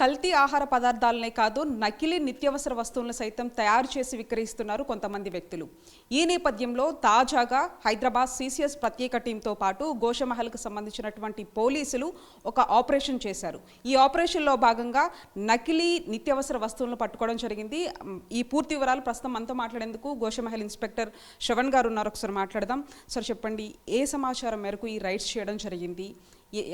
కల్తీ ఆహార పదార్థాలనే కాదు నకిలీ నిత్యావసర వస్తువులను సైతం తయారు చేసి విక్రయిస్తున్నారు కొంతమంది వ్యక్తులు. ఈ నేపథ్యంలో తాజాగా హైదరాబాద్ సిసిఎస్ ప్రత్యేక టీంతో పాటు గోషమహల్కు సంబంధించినటువంటి పోలీసులు ఒక ఆపరేషన్ చేశారు. ఈ ఆపరేషన్లో భాగంగా నకిలీ నిత్యావసర వస్తువులను పట్టుకోవడం జరిగింది. ఈ పూర్తి వివరాలు ప్రస్తుతం మనతో మాట్లాడేందుకు గోషమహల్ ఇన్స్పెక్టర్ శ్రవణ్ గారు ఉన్నారు. ఒకసారి మాట్లాడదాం. సార్ చెప్పండి, ఏ సమాచారం మేరకు ఈ రైడ్స్ చేయడం జరిగింది?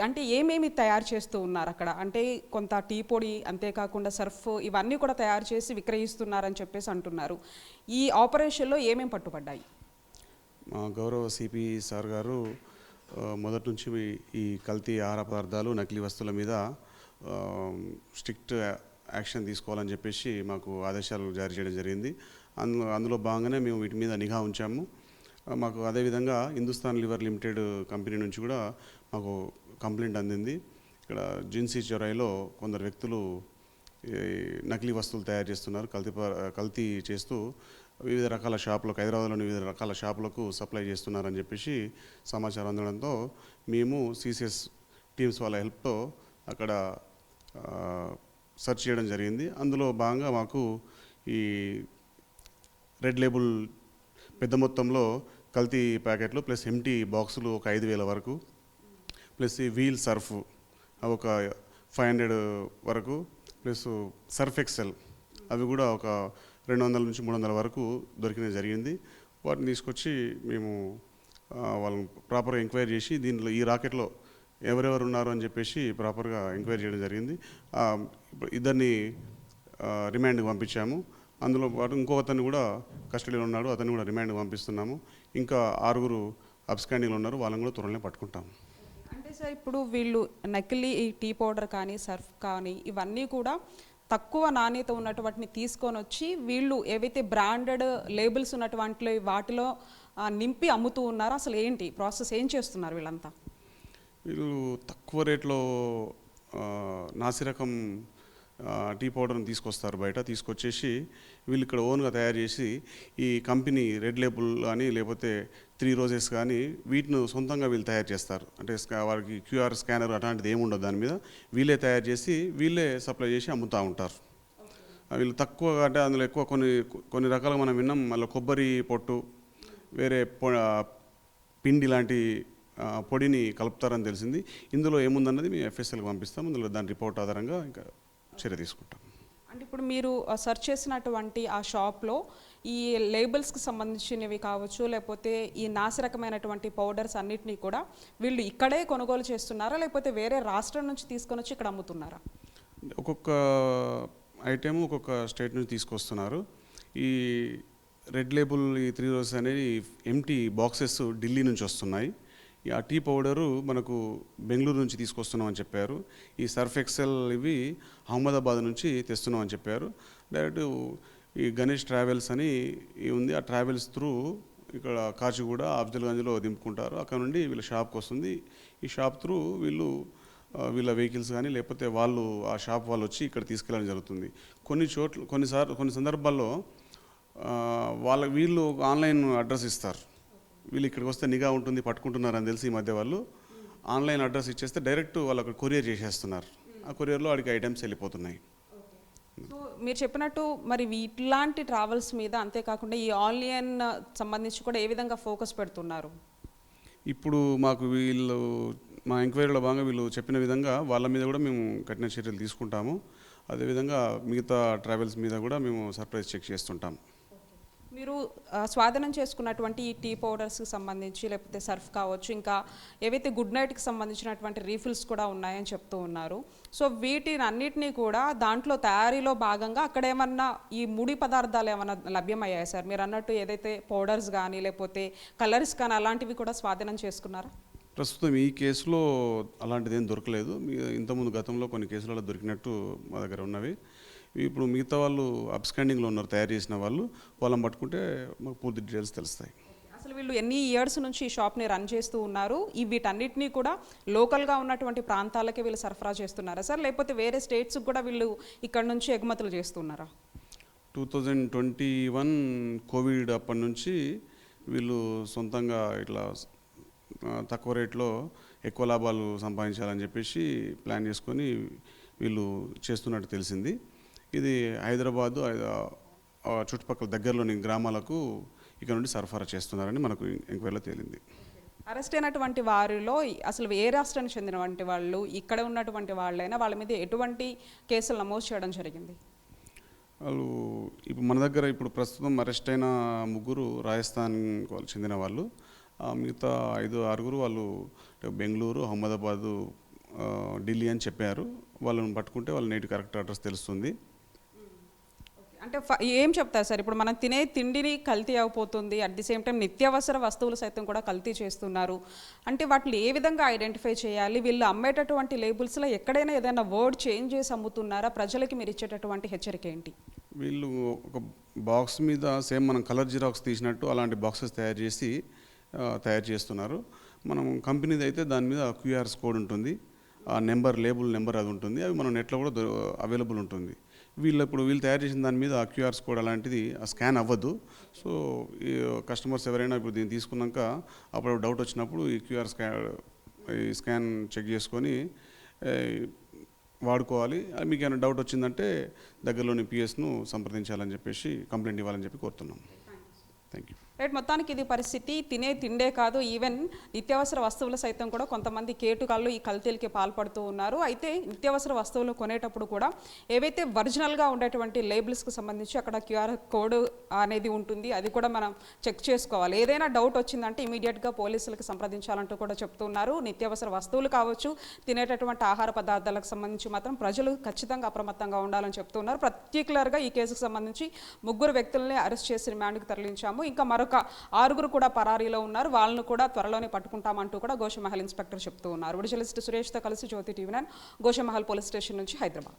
అంటే ఏమేమి తయారు చేస్తూ ఉన్నారు అక్కడ? అంటే కొంత టీ పొడి, అంతేకాకుండా సర్ఫ్, ఇవన్నీ కూడా తయారు చేసి విక్రయిస్తున్నారని చెప్పేసి అంటున్నారు. ఈ ఆపరేషన్లో ఏమేమి పట్టుబడ్డాయి? మా గౌరవ సిపి సార్ గారు మొదటి నుంచి ఈ కల్తీ ఆహార పదార్థాలు, నకిలీ వస్తువుల మీద స్ట్రిక్ట్ యాక్షన్ తీసుకోవాలని చెప్పేసి మాకు ఆదేశాలు జారీ చేయడం జరిగింది. అందులో భాగంగానే మేము వీటి మీద నిఘా ఉంచాము. మాకు అదేవిధంగా హిందుస్థాన్ లివర్ లిమిటెడ్ కంపెనీ నుంచి కూడా మాకు కంప్లైంట్ అందింది. ఇక్కడ జిన్సీ చొరాయిలో కొందరు వ్యక్తులు నకిలీ వస్తువులు తయారు చేస్తున్నారు, కల్తీ చేస్తూ వివిధ రకాల షాపులకు, హైదరాబాద్లోని వివిధ రకాల షాపులకు సప్లై చేస్తున్నారని చెప్పేసి సమాచారం అందడంతో మేము సిసిఎస్ టీమ్స్ వాళ్ళ హెల్ప్తో అక్కడ సెర్చ్ చేయడం జరిగింది. అందులో భాగంగా మాకు ఈ రెడ్ లేబుల్ పెద్ద మొత్తంలో కల్తీ ప్యాకెట్లు ప్లస్ ఎంటీ బాక్సులు ఒక 5,000 వరకు, ప్లస్ ఈ వీల్ సర్ఫ్ ఒక 500 వరకు, ప్లస్ సర్ఫ్ ఎక్సెల్ అవి కూడా ఒక 200 నుంచి 300 వరకు దొరికిన జరిగింది. వాటిని తీసుకొచ్చి మేము వాళ్ళని ప్రాపర్గా ఎంక్వైరీ చేసి దీంట్లో ఈ రాకెట్లో ఎవరెవరు ఉన్నారు అని చెప్పేసి ప్రాపర్గా ఎంక్వైరీ చేయడం జరిగింది. ఇద్దరిని రిమాండ్కి పంపించాము. అందులో పాటు ఇంకో అతను కూడా కస్టడీలో ఉన్నాడు, అతన్ని కూడా రిమాండ్కి పంపిస్తున్నాము. ఇంకా 6 అబ్స్కాండింగ్లో ఉన్నారు, వాళ్ళని కూడా త్వరలో పట్టుకుంటాము. అంటే సార్, ఇప్పుడు వీళ్ళు నకిలీ టీ పౌడర్ కానీ సర్ఫ్ కానీ ఇవన్నీ కూడా తక్కువ నాణ్యత ఉన్నటువంటిని తీసుకొని వచ్చి వీళ్ళు ఏవైతే బ్రాండెడ్ లేబుల్స్ ఉన్నటువంటి వాటిలో నింపి అమ్ముతూ ఉన్నారో, అసలు ఏంటి ప్రాసెస్, ఏం చేస్తున్నారు వీళ్ళంతా? వీళ్ళు తక్కువ రేట్లో నాసిరకం టీ పౌడర్ని తీసుకొస్తారు, బయట తీసుకొచ్చేసి వీళ్ళు ఇక్కడ ఓన్గా తయారు చేసి ఈ కంపెనీ రెడ్ లేబుల్ కానీ లేకపోతే 3 రోజెస్ కానీ వీటిని సొంతంగా వీళ్ళు తయారు చేస్తారు. అంటే వారికి క్యూఆర్ స్కానర్ అట్లాంటిది ఏముండదు, దాని మీద వీళ్ళే తయారు చేసి వీళ్ళే సప్లై చేసి అమ్ముతూ ఉంటారు. వీళ్ళు తక్కువగా, అంటే అందులో ఎక్కువ కొన్ని రకాలుగా మనం విన్నాం, మళ్ళీ కొబ్బరి పొట్టు, వేరే పిండి లాంటి పొడిని కలుపుతారని తెలిసింది. ఇందులో ఏముందన్నది మేము ఎఫ్ఎస్ఎల్కి పంపిస్తాం. ఇందులో దాని రిపోర్ట్ ఆధారంగా ఇంకా చర్య తీసుకుంటాం. అంటే ఇప్పుడు మీరు సెర్చ్ చేసినటువంటి ఆ షాప్లో ఈ లేబుల్స్కి సంబంధించినవి కావచ్చు, లేకపోతే ఈ నాసిరకమైనటువంటి పౌడర్స్ అన్నిటినీ కూడా వీళ్ళు ఇక్కడే కొనుగోలు చేస్తున్నారా, లేకపోతే వేరే రాష్ట్రం నుంచి తీసుకొని వచ్చి ఇక్కడ అమ్ముతున్నారా? ఒక్కొక్క ఐటెం ఒక్కొక్క స్టేట్ నుంచి తీసుకొస్తున్నారు. ఈ రెడ్ లేబుల్ ఈ 3 రోజెస్ అనేది ఎంటీ బాక్సెస్ ఢిల్లీ నుంచి వస్తున్నాయి. ఆ టీ పౌడరు మనకు బెంగళూరు నుంచి తీసుకొస్తున్నామని చెప్పారు. ఈ సర్ఫ్ ఎక్సెల్ ఇవి అహ్మదాబాద్ నుంచి తెస్తున్నామని చెప్పారు. డైరెక్ట్ ఈ గణేష్ ట్రావెల్స్ అని ఉంది, ఆ ట్రావెల్స్ త్రూ ఇక్కడ కాచిగూడ, అఫ్జల్గంజ్లో దింపుకుంటారు. అక్కడ నుండి వీళ్ళ షాప్కి వస్తుంది. ఈ షాప్ త్రూ వీళ్ళ వెహికల్స్ కానీ లేకపోతే వాళ్ళు ఆ షాప్ వాళ్ళు వచ్చి ఇక్కడ తీసుకెళ్ళడం జరుగుతుంది. కొన్ని సందర్భాల్లో వీళ్ళు ఆన్లైన్ అడ్రస్ ఇస్తారు. వీళ్ళు ఇక్కడికి వస్తే నిఘా ఉంటుంది, పట్టుకుంటున్నారని తెలిసి ఈ మధ్య వాళ్ళు ఆన్లైన్ అడ్రస్ ఇచ్చేస్తే డైరెక్ట్ వాళ్ళు కొరియర్ చేసేస్తున్నారు. ఆ కొరియర్లో వాడికి ఐటమ్స్ వెళ్ళిపోతున్నాయి. సో మీరు చెప్పినట్టు మరి ఇట్లాంటి ట్రావెల్స్ మీద, అంతేకాకుండా ఈ ఆన్లైన్ సంబంధించి కూడా ఏ విధంగా ఫోకస్ పెడుతున్నారు? ఇప్పుడు మాకు మా ఎంక్వైరీలో భాగంగా వీళ్ళు చెప్పిన విధంగా వాళ్ళ మీద కూడా మేము కఠిన చర్యలు తీసుకుంటాము. అదేవిధంగా మిగతా ట్రావెల్స్ మీద కూడా మేము సర్ప్రైజ్ చెక్ చేస్తుంటాము. మీరు స్వాధీనం చేసుకున్నటువంటి ఈ టీ పౌడర్స్కి సంబంధించి, లేకపోతే సర్ఫ్ కావచ్చు, ఇంకా ఏవైతే గుడ్ నైట్కి సంబంధించినటువంటి రీఫిల్స్ కూడా ఉన్నాయని చెప్తూ ఉన్నారు. సో వీటిని అన్నిటినీ కూడా దాంట్లో తయారీలో భాగంగా అక్కడ ఏమన్నా ఈ ముడి పదార్థాలు ఏమన్నా లభ్యమయ్యాయి సార్? మీరు అన్నట్టు ఏదైతే పౌడర్స్ కానీ లేకపోతే కలర్స్ కానీ అలాంటివి కూడా స్వాధీనం చేసుకున్నారా? ప్రస్తుతం ఈ కేసులో అలాంటిది ఏం దొరకలేదు. ఇంతకుముందు గతంలో కొన్ని కేసులలో దొరికినట్టు మా దగ్గర ఉన్నవి. ఇప్పుడు మిగతా వాళ్ళు అబ్స్కాండింగ్లో ఉన్నారు, తయారు చేసిన వాళ్ళని పట్టుకుంటే మాకు పూర్తి డీటెయిల్స్ తెలుస్తాయి. అసలు వీళ్ళు ఎన్ని ఇయర్స్ నుంచి ఈ షాప్ని రన్ చేస్తూ ఉన్నారు? వీటన్నిటినీ కూడా లోకల్గా ఉన్నటువంటి ప్రాంతాలకే వీళ్ళు సరఫరా చేస్తున్నారా సార్, లేకపోతే వేరే స్టేట్స్కి కూడా వీళ్ళు ఇక్కడ నుంచి ఎగుమతులు చేస్తున్నారా? 2021 కోవిడ్ అప్పటి నుంచి వీళ్ళు సొంతంగా ఇట్లా తక్కువ రేట్లో ఎక్కువ లాభాలు సంపాదించాలని చెప్పేసి ప్లాన్ చేసుకొని వీళ్ళు చేస్తున్నట్టు తెలిసింది. ఇది హైదరాబాదు చుట్టుపక్కల దగ్గరలోని గ్రామాలకు ఇక్కడ నుండి సరఫరా చేస్తున్నారని మనకు ఎంక్వైరీలో తేలింది. అరెస్ట్ అయినటువంటి వారిలో అసలు ఏ రాష్ట్రానికి చెందినటువంటి వాళ్ళు, ఇక్కడ ఉన్నటువంటి వాళ్ళైనా, వాళ్ళ మీద ఎటువంటి కేసులు నమోదు చేయడం జరిగింది? వాళ్ళు ఇప్పుడు మన దగ్గర ఇప్పుడు ప్రస్తుతం అరెస్ట్ అయిన 3 రాజస్థాన్ వాళ్ళు చెందిన వాళ్ళు, మిగతా 5-6 వాళ్ళు బెంగళూరు, అహ్మదాబాదు, ఢిల్లీ అని చెప్పారు. వాళ్ళని పట్టుకుంటే వాళ్ళ నేటి కరెక్ట్ అడ్రస్ తెలుస్తుంది. అంటే ఏం చెప్తారు సార్, ఇప్పుడు మనం తినే తిండిని కల్తీ అయిపోతుంది, అట్ ది సేమ్ టైం నిత్యావసర వస్తువులు సైతం కూడా కల్తీ చేస్తున్నారు అంటే వాటిని ఏ విధంగా ఐడెంటిఫై చేయాలి? వీళ్ళు అమ్మేటటువంటి లేబుల్స్లో ఎక్కడైనా ఏదైనా వర్డ్ చేంజ్ చేసి అమ్ముతున్నారా? ప్రజలకి మీరు ఇచ్చేటటువంటి హెచ్చరిక ఏంటి? వీళ్ళు ఒక బాక్స్ మీద సేమ్ మనం కలర్ జిరాక్స్ తీసినట్టు అలాంటి బాక్సెస్ తయారు చేస్తున్నారు. మనం కంపెనీది అయితే దాని మీద క్యూఆర్స్ కోడ్ ఉంటుంది, ఆ లేబుల్ నెంబర్ అది ఉంటుంది, అవి మనం నెట్లో కూడా అవైలబుల్ ఉంటుంది. వీళ్ళు తయారు చేసిన దాని మీద ఆ క్యూఆర్స్ కోడ్ అలాంటిది స్కాన్ అవ్వదు. సో ఈ కస్టమర్స్ ఎవరైనా ఇప్పుడు దీన్ని తీసుకున్నాక అప్పుడు డౌట్ వచ్చినప్పుడు ఈ స్కాన్ చెక్ చేసుకొని వాడుకోవాలి. మీకు ఏమైనా డౌట్ వచ్చిందంటే దగ్గరలోని పిఎస్ను సంప్రదించాలని చెప్పేసి కంప్లైంట్ ఇవ్వాలని చెప్పి కోరుతున్నాం. Thank you. రైట్, మొత్తానికి ఇది పరిస్థితి. తినే తిండే కాదు, ఈవెన్ నిత్యావసర వస్తువులు సైతం కూడా కొంతమంది కేటుగాళ్ళు ఈ కల్తీలకి పాల్పడుతూ ఉన్నారు. అయితే నిత్యావసర వస్తువులు కొనేటప్పుడు కూడా ఏవైతే ఒరిజినల్గా ఉండేటువంటి లేబుల్స్కి సంబంధించి అక్కడ క్యూఆర్ కోడ్ అనేది ఉంటుంది, అది కూడా మనం చెక్ చేసుకోవాలి. ఏదైనా డౌట్ వచ్చిందంటే ఇమీడియట్గా పోలీసులకు సంప్రదించాలంటూ కూడా చెప్తున్నారు. నిత్యావసర వస్తువులు కావచ్చు, తినేటటువంటి ఆహార పదార్థాలకు సంబంధించి మాత్రం ప్రజలు ఖచ్చితంగా అప్రమత్తంగా ఉండాలని చెప్తున్నారు. పర్టిక్యులర్గా ఈ కేసుకు సంబంధించి 3 వ్యక్తులని అరెస్ట్ చేసి రిమాండ్కి తరలించాము. ఇంకా మరొక 6 కూడా పరారీలో ఉన్నారు. వాళ్ళను కూడా త్వరలోనే పట్టుకుంటామంటూ కూడా గోషమహల్ ఇన్స్పెక్టర్ చెప్తూ ఉన్నారు. జర్నలిస్ట్ సురేష్తో కలిసి జ్యోతి టీవీ9, గోషమహల్ పోలీస్ స్టేషన్ నుంచి హైదరాబాద్.